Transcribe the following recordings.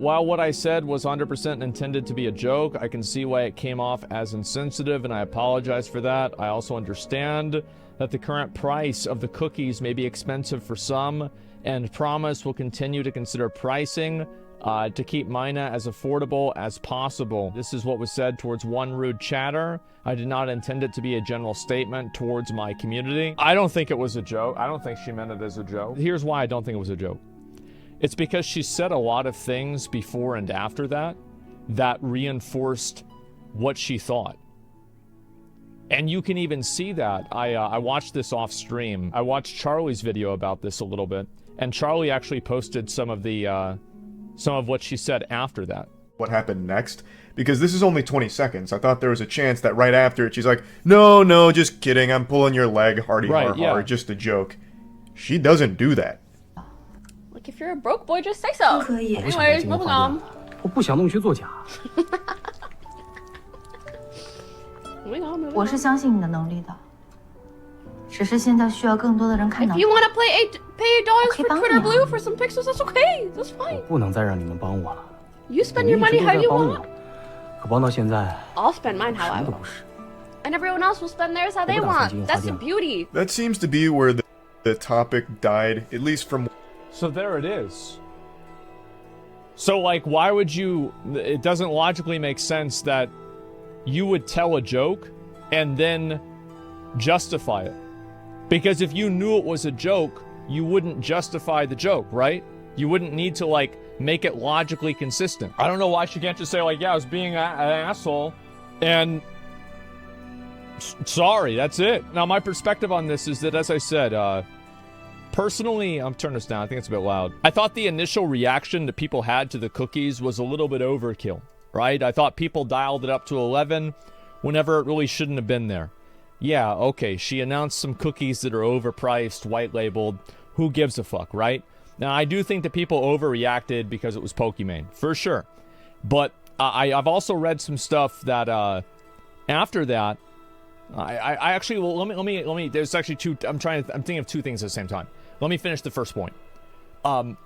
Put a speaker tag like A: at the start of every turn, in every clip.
A: While what I said was 100% intended to be a joke, I can see why it came off as insensitive, and I apologize for that. I also understand that the current price of the cookies may be expensive for some, and promise will continue to consider pricing to keep Mina as affordable as possible. This is what was said towards one rude chatter. I did not intend it to be a general statement towards my community. I don't think it was a joke. I don't think she meant it as a joke. Here's why I don't think it was a joke. It's because she said a lot of things before and after that that reinforced what she thought. And you can even see that. I watched this off stream. I watched Charlie's video about this a little bit, and Charlie actually posted some of what she said after that.
B: What happened next? Because this is only 20 seconds. I thought there was a chance that right after it, she's like, no, just kidding. I'm pulling your leg, hardy har har, just a joke. She doesn't do that.
C: Like, if you're a broke boy, just say so. Anyways, moving on. Moving on. If you want to pay $8 for Twitter Blue for some pixels, that's okay. That's fine. You spend your money how you want. I'll spend mine how I want. And everyone else will spend theirs how they want. That's the beauty.
B: That seems to be where the topic died, at least from...
A: So there it is. So, like, why would you... It doesn't logically make sense that you would tell a joke and then justify it. Because if you knew it was a joke, you wouldn't justify the joke, right? You wouldn't need to, like, make it logically consistent. I don't know why she can't just say, like, yeah, I was being an asshole, and... Sorry, that's it. Now, my perspective on this is that, as I said, personally, I'm turning this down. I think it's a bit loud. I thought the initial reaction that people had to the cookies was a little bit overkill, right? I thought people dialed it up to 11 whenever it really shouldn't have been there. Yeah, okay, she announced some cookies that are overpriced, white labeled. Who gives a fuck, right? Now, I do think that people overreacted because it was Pokimane, for sure. But I've also read some stuff that after that, I actually, well, let me, there's actually two, I'm thinking of two things at the same time. Let me finish the first point. I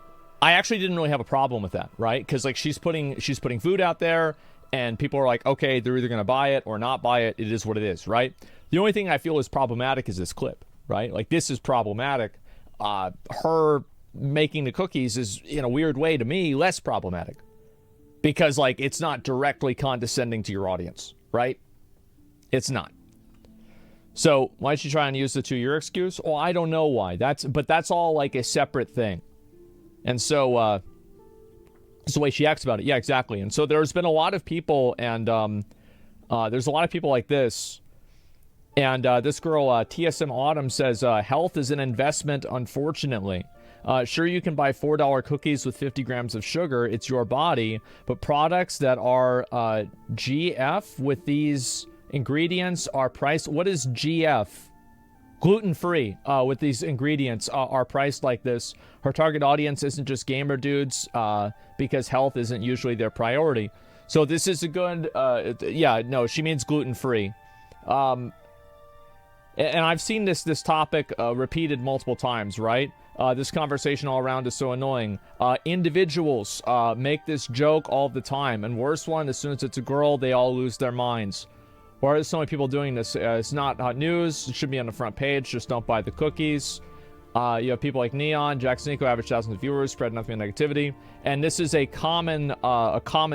A: actually didn't really have a problem with that, right? Because, like, she's putting food out there, and people are like, okay, they're either going to buy it or not buy it. It is what it is, right? The only thing I feel is problematic is this clip, right? Like, this is problematic. Her making the cookies is, in a weird way, to me, less problematic. Because, like, it's not directly condescending to your audience, right? It's not. So, why did she try and use the 2-year excuse? Well, I don't know why. But that's all, like, a separate thing. And so, it's the way she acts about it. Yeah, exactly. And so there's been a lot of people, and there's a lot of people like this. And this girl, TSM Autumn, says, health is an investment, unfortunately. Sure, you can buy $4 cookies with 50 grams of sugar. It's your body. But products that are GF with these ingredients are priced... What is GF? Gluten-free with these ingredients are priced like this. Her target audience isn't just gamer dudes because health isn't usually their priority. So this is a good... yeah, no, she means gluten-free. And I've seen this topic repeated multiple times, right? This conversation all around is so annoying. Individuals make this joke all the time. And worst one, as soon as it's a girl, they all lose their minds. Why are there so many people doing this? It's not hot news. It should be on the front page. Just don't buy the cookies. You have people like Neon, Jackson Nico, average thousands of viewers, spread nothing but negativity. And this is a common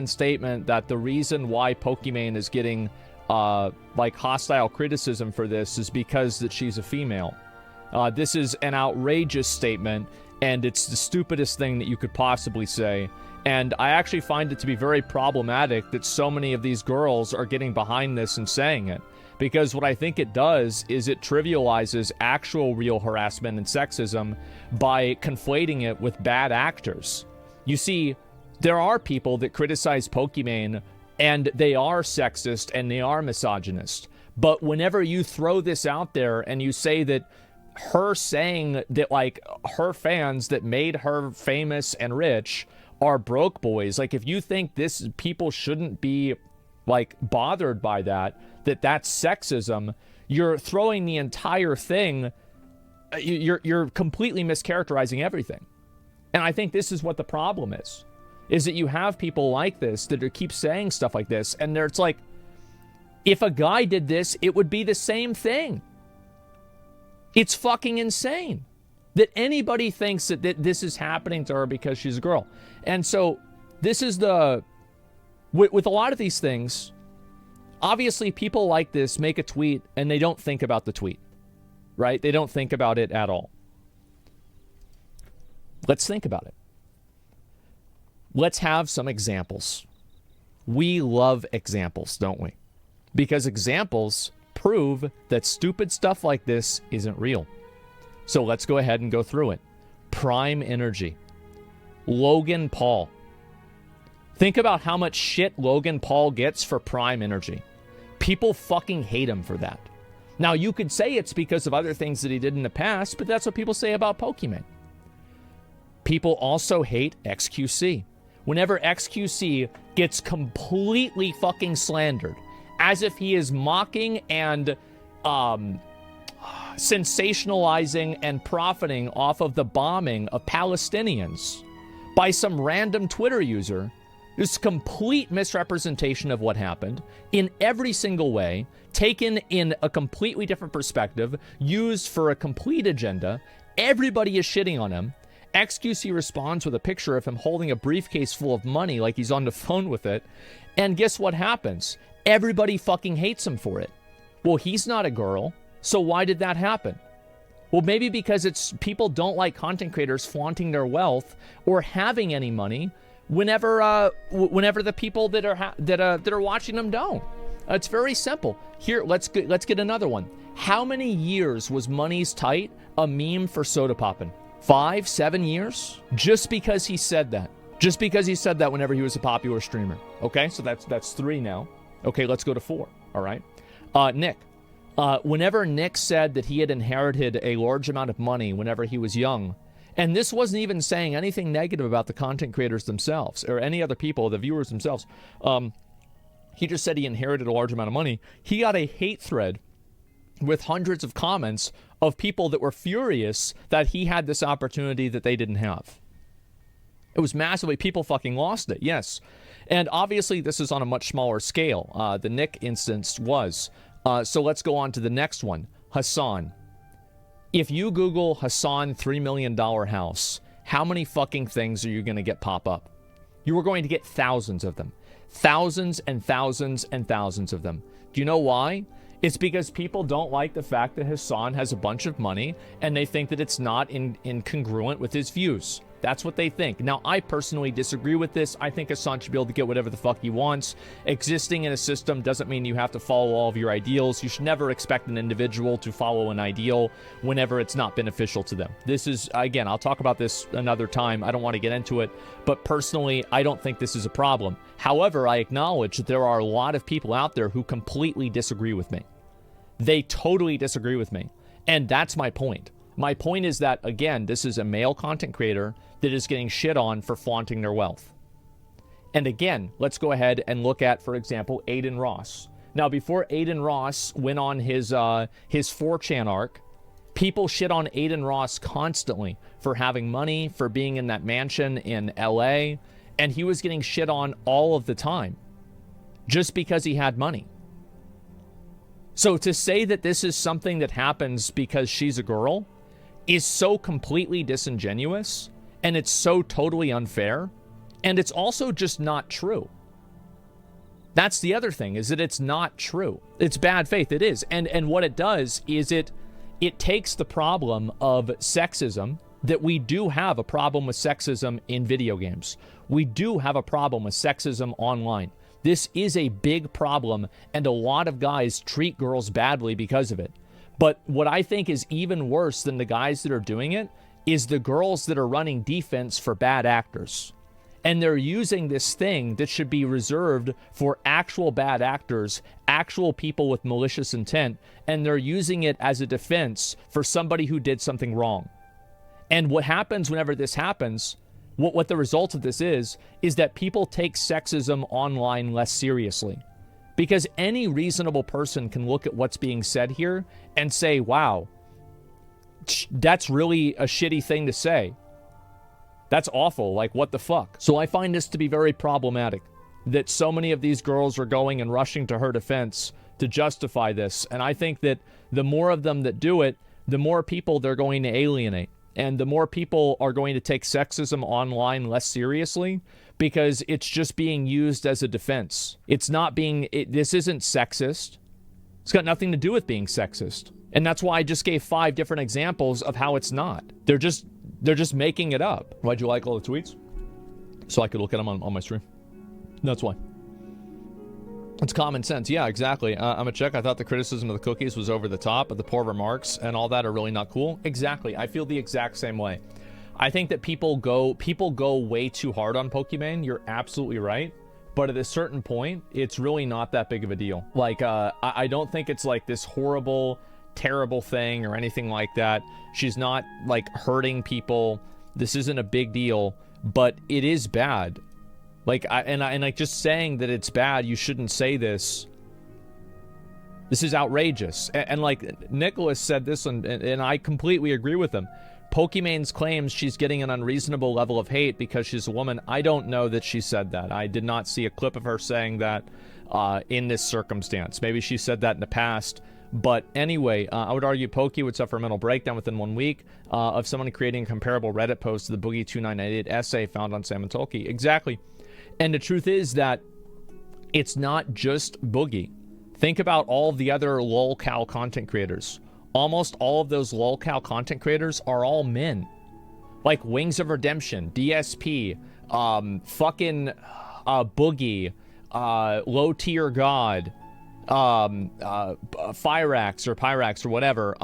A: statement that the reason why Pokimane is getting like hostile criticism for this is because that she's a female. This is an outrageous statement, and it's the stupidest thing that you could possibly say. And I actually find it to be very problematic that so many of these girls are getting behind this and saying it. Because what I think it does is it trivializes actual real harassment and sexism by conflating it with bad actors. You see, there are people that criticize Pokimane, and they are sexist and they are misogynist. But whenever you throw this out there and you say that her saying that, like, her fans that made her famous and rich are broke boys, like, if you think this people shouldn't be, like, bothered by that's sexism, you're throwing the entire thing, you're completely mischaracterizing everything. And I think this is what the problem is. is that you have people like this that keep saying stuff like this, and it's like, if a guy did this, it would be the same thing. It's fucking insane that anybody thinks that this is happening to her because she's a girl. And so this is with a lot of these things, obviously people like this make a tweet and they don't think about the tweet, right? They don't think about it at all. Let's think about it. Let's have some examples. We love examples, don't we? Because examples prove that stupid stuff like this isn't real. So let's go ahead and go through it. Prime Energy. Logan Paul. Think about how much shit Logan Paul gets for Prime Energy. People fucking hate him for that. Now, you could say it's because of other things that he did in the past, but that's what people say about Pokimane. People also hate XQC. Whenever XQC gets completely fucking slandered, as if he is mocking and sensationalizing and profiting off of the bombing of Palestinians by some random Twitter user, this complete misrepresentation of what happened in every single way, taken in a completely different perspective, used for a complete agenda. Everybody is shitting on him. XQC responds with a picture of him holding a briefcase full of money like he's on the phone with it. And guess what happens? Everybody fucking hates him for it. Well, he's not a girl, so why did that happen? Well, maybe because it's people don't like content creators flaunting their wealth or having any money whenever the people that are watching them don't. It's very simple. Here, let's get another one. How many years was Money's Tight a meme for soda poppin'? 5, 7 years? Just because he said that. Just because he said that whenever he was a popular streamer. Okay, so that's 3 now. Okay, let's go to 4. All right. Nick. Whenever Nick said that he had inherited a large amount of money whenever he was young, and this wasn't even saying anything negative about the content creators themselves or any other people, the viewers themselves. He just said he inherited a large amount of money. He got a hate thread with hundreds of comments of people that were furious that he had this opportunity that they didn't have. It was massively, people fucking lost it, yes. And obviously this is on a much smaller scale. The Nick instance was. So let's go on to the next one. Hassan. If you Google Hassan $3 million house, how many fucking things are you going to get pop up? You are going to get thousands of them. Thousands and thousands and thousands of them. Do you know why? It's because people don't like the fact that Hassan has a bunch of money and they think that it's not incongruent with his views. That's what they think. Now, I personally disagree with this. I think Hassan should be able to get whatever the fuck he wants. Existing in a system doesn't mean you have to follow all of your ideals. You should never expect an individual to follow an ideal whenever it's not beneficial to them. This is, again, I'll talk about this another time. I don't want to get into it. But personally, I don't think this is a problem. However, I acknowledge that there are a lot of people out there who completely disagree with me. They totally disagree with me. And that's my point. My point is that, again, this is a male content creator that is getting shit on for flaunting their wealth. And again, let's go ahead and look at, for example, Aiden Ross. Now, before Aiden Ross went on his 4chan arc, people shit on Aiden Ross constantly for having money, for being in that mansion in LA, and he was getting shit on all of the time just because he had money. So to say that this is something that happens because she's a girl is so completely disingenuous, and it's so totally unfair, and it's also just not true. That's the other thing, is that it's not true. It's bad faith. It is. And what it does is it takes the problem of sexism, that we do have a problem with sexism in video games. We do have a problem with sexism online. This is a big problem, and a lot of guys treat girls badly because of it. But what I think is even worse than the guys that are doing it is the girls that are running defense for bad actors. And they're using this thing that should be reserved for actual bad actors, actual people with malicious intent, and they're using it as a defense for somebody who did something wrong. And what happens whenever this happens, what the result of this is that people take sexism online less seriously. Because any reasonable person can look at what's being said here and say, wow, that's really a shitty thing to say. That's awful. Like, what the fuck? So I find this to be very problematic, that so many of these girls are going and rushing to her defense to justify this. And I think that the more of them that do it, the more people they're going to alienate. And the more people are going to take sexism online less seriously, because it's just being used as a defense. It's not being, this isn't sexist. It's got nothing to do with being sexist. And that's why I just gave 5 different examples of how it's not. They're just making it up. Why'd you like all the tweets? So I could look at them on my stream. That's why. It's common sense. Yeah, exactly. I'm a check. I thought the criticism of the cookies was over the top, but the poor remarks and all that are really not cool. Exactly. I feel the exact same way. I think that people go way too hard on Pokimane. You're absolutely right. But at a certain point, it's really not that big of a deal. Like, I don't think it's like this horrible, terrible thing or anything like that. She's not like hurting people. This isn't a big deal, but it is bad. Like, like just saying that it's bad, you shouldn't say this. This is outrageous. And like Nicholas said this, and I completely agree with him. Pokimane's claims she's getting an unreasonable level of hate because she's a woman. I don't know that she said that. I did not see a clip of her saying that in this circumstance. Maybe she said that in the past. But anyway, I would argue Poki would suffer a mental breakdown within 1 week of someone creating a comparable Reddit post to the Boogie 2998 essay found on Sam and Tolkien. Exactly. And the truth is that it's not just Boogie. Think about all the other lolcow content creators. Almost all of those lolcow content creators are all men. Like Wings of Redemption, DSP, fucking Boogie, Low Tier God, Pyrax or whatever,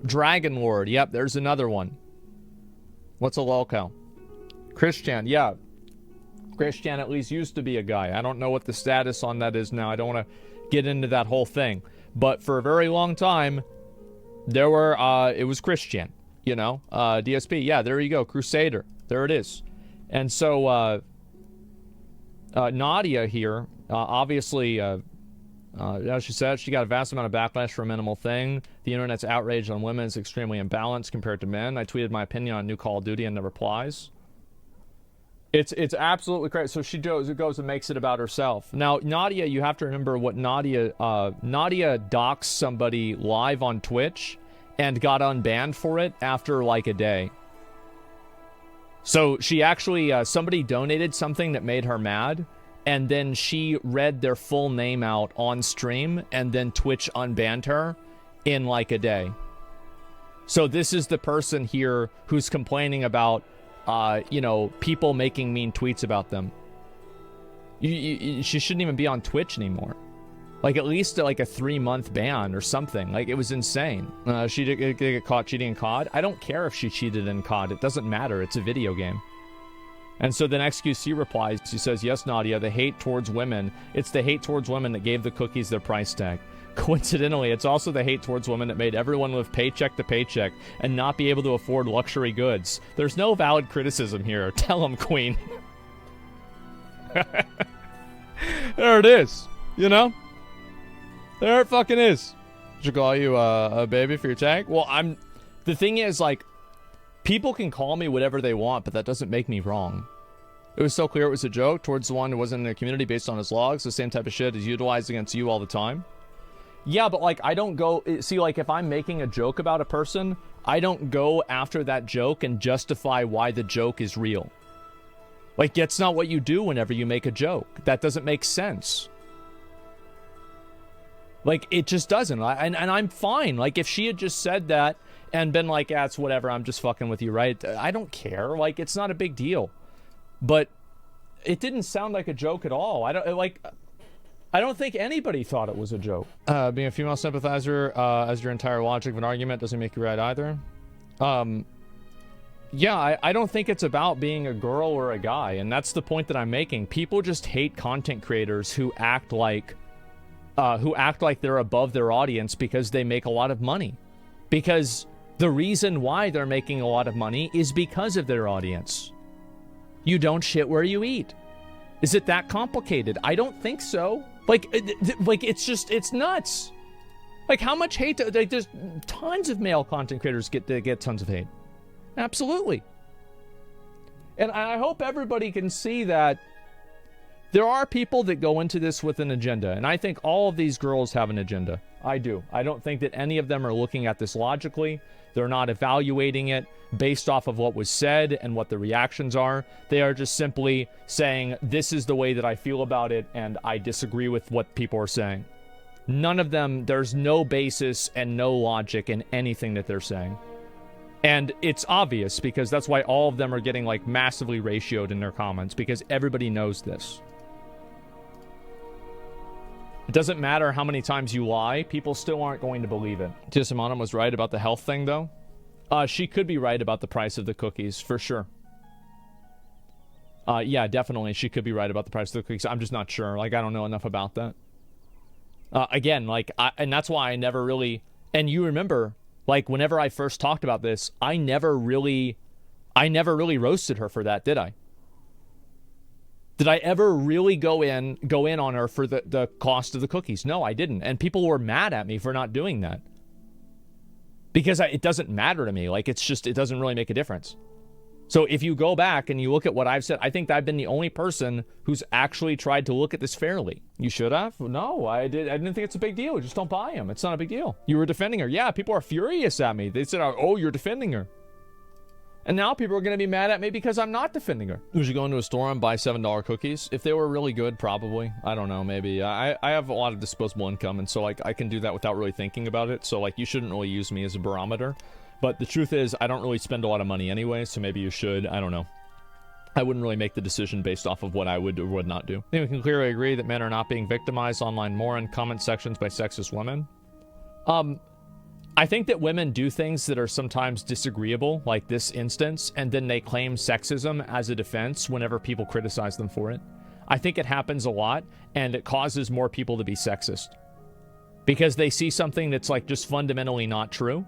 A: Dragon Lord. Yep, there's another one. What's a lolcow? Christian, yeah. Christian at least used to be a guy. I don't know what the status on that is now. I don't want to get into that whole thing. But for a very long time, there were, it was Christian, you know, DSP. Yeah, there you go. Crusader. There it is. And so, Nadia here, obviously, as she said, she got a vast amount of backlash for a minimal thing. The internet's outrage on women is extremely imbalanced compared to men. I tweeted my opinion on new Call of Duty and the replies. It's absolutely crazy. So she goes and makes it about herself. Now, Nadia, you have to remember what Nadia doxed somebody live on Twitch and got unbanned for it after like a day. So she actually, somebody donated something that made her mad, and then she read their full name out on stream, and then Twitch unbanned her in like a day. So this is the person here who's complaining about you know, people making mean tweets about them. She shouldn't even be on Twitch anymore. Like, at least like a 3-month ban or something. Like, it was insane. She did get caught cheating in COD. I don't care if she cheated in COD. It doesn't matter. It's a video game. And so then XQC replies. She says, yes, Nadia, the hate towards women. It's the hate towards women that gave the cookies their price tag. Coincidentally, it's also the hate towards women that made everyone live paycheck to paycheck and not be able to afford luxury goods. There's no valid criticism here. Tell him, Queen. There it is. You know? There it fucking is. Should call you a baby for your tag? Well, the thing is, like, people can call me whatever they want, but that doesn't make me wrong. It was so clear it was a joke towards the one who wasn't in the community based on his logs. The same type of shit is utilized against you all the time. Yeah, but like, I don't go, see, like, if I'm making a joke about a person, I don't go after that joke and justify why the joke is real. Like, that's not what you do whenever you make a joke. That doesn't make sense. Like, it just doesn't. And I'm fine. Like, if she had just said that and been like, yeah, it's whatever, I'm just fucking with you, right? I don't care. Like, it's not a big deal. But it didn't sound like a joke at all. I don't think anybody thought it was a joke. Being a female sympathizer as your entire logic of an argument doesn't make you right either. Yeah, I don't think it's about being a girl or a guy, and that's the point that I'm making. People just hate content creators who act like they're above their audience because they make a lot of money. Because the reason why they're making a lot of money is because of their audience. You don't shit where you eat. Is it that complicated? I don't think so. Like it's nuts. Like, how much hate? Like, there's tons of male content creators get tons of hate. Absolutely. And I hope everybody can see that there are people that go into this with an agenda. And I think all of these girls have an agenda. I do. I don't think that any of them are looking at this logically. They're not evaluating it based off of what was said and what the reactions are. They are just simply saying, this is the way that I feel about it, and I disagree with what people are saying. None of them, there's no basis and no logic in anything that they're saying. And it's obvious, because that's why all of them are getting, like, massively ratioed in their comments, because everybody knows this. It doesn't matter how many times you lie, people still aren't going to believe it. Tissamonum was right about the health thing, though. She could be right about the price of the cookies, for sure. Yeah, definitely, she could be right about the price of the cookies. I'm just not sure. Like, I don't know enough about that. Again, like, and that's why I never really... And you remember, like, whenever I first talked about this, I never really roasted her for that, did I? Did I ever really go in on her for the cost of the cookies? No, I didn't. And people were mad at me for not doing that. Because it doesn't matter to me. Like, it's just, it doesn't really make a difference. So if you go back and you look at what I've said, I think I've been the only person who's actually tried to look at this fairly. You should have? No, I didn't think it's a big deal. Just don't buy them. It's not a big deal. You were defending her. Yeah, people are furious at me. They said, oh, you're defending her. And now people are going to be mad at me because I'm not defending her. Would you go into a store and buy $7 cookies? If they were really good, probably. I don't know, maybe. I have a lot of disposable income, and so, like, I can do that without really thinking about it. So, like, you shouldn't really use me as a barometer. But the truth is, I don't really spend a lot of money anyway, so maybe you should. I don't know. I wouldn't really make the decision based off of what I would or would not do. I think we can clearly agree that men are not being victimized online more in comment sections by sexist women. I think that women do things that are sometimes disagreeable, like this instance, and then they claim sexism as a defense whenever people criticize them for it. I think it happens a lot, and it causes more people to be sexist. Because they see something that's, like, just fundamentally not true,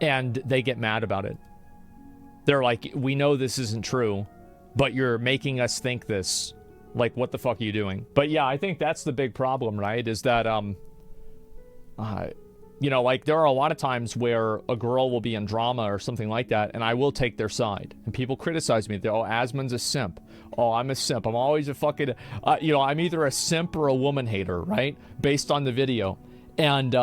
A: and they get mad about it. They're like, we know this isn't true, but you're making us think this. Like, what the fuck are you doing? But yeah, I think that's the big problem, right? Is that, you know, like, there are a lot of times where a girl will be in drama or something like that, and I will take their side. And people criticize me. They're, oh, Asmon's a simp. Oh, I'm a simp. I'm always a fucking, you know, I'm either a simp or a woman hater, right? Based on the video. And,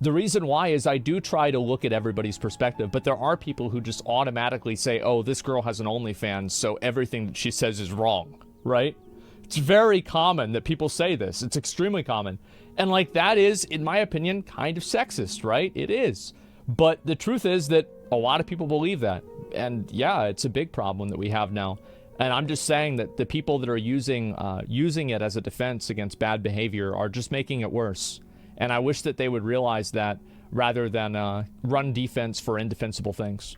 A: the reason why is I do try to look at everybody's perspective, but there are people who just automatically say, oh, this girl has an OnlyFans, so everything that she says is wrong, right? It's very common that people say this. It's extremely common. And, like, that is, in my opinion, kind of sexist, right? It is. But the truth is that a lot of people believe that. And, yeah, it's a big problem that we have now. And I'm just saying that the people that are using it as a defense against bad behavior are just making it worse. And I wish that they would realize that rather than run defense for indefensible things.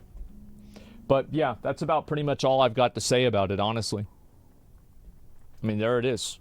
A: But yeah, that's about pretty much all I've got to say about it, honestly. I mean, there it is.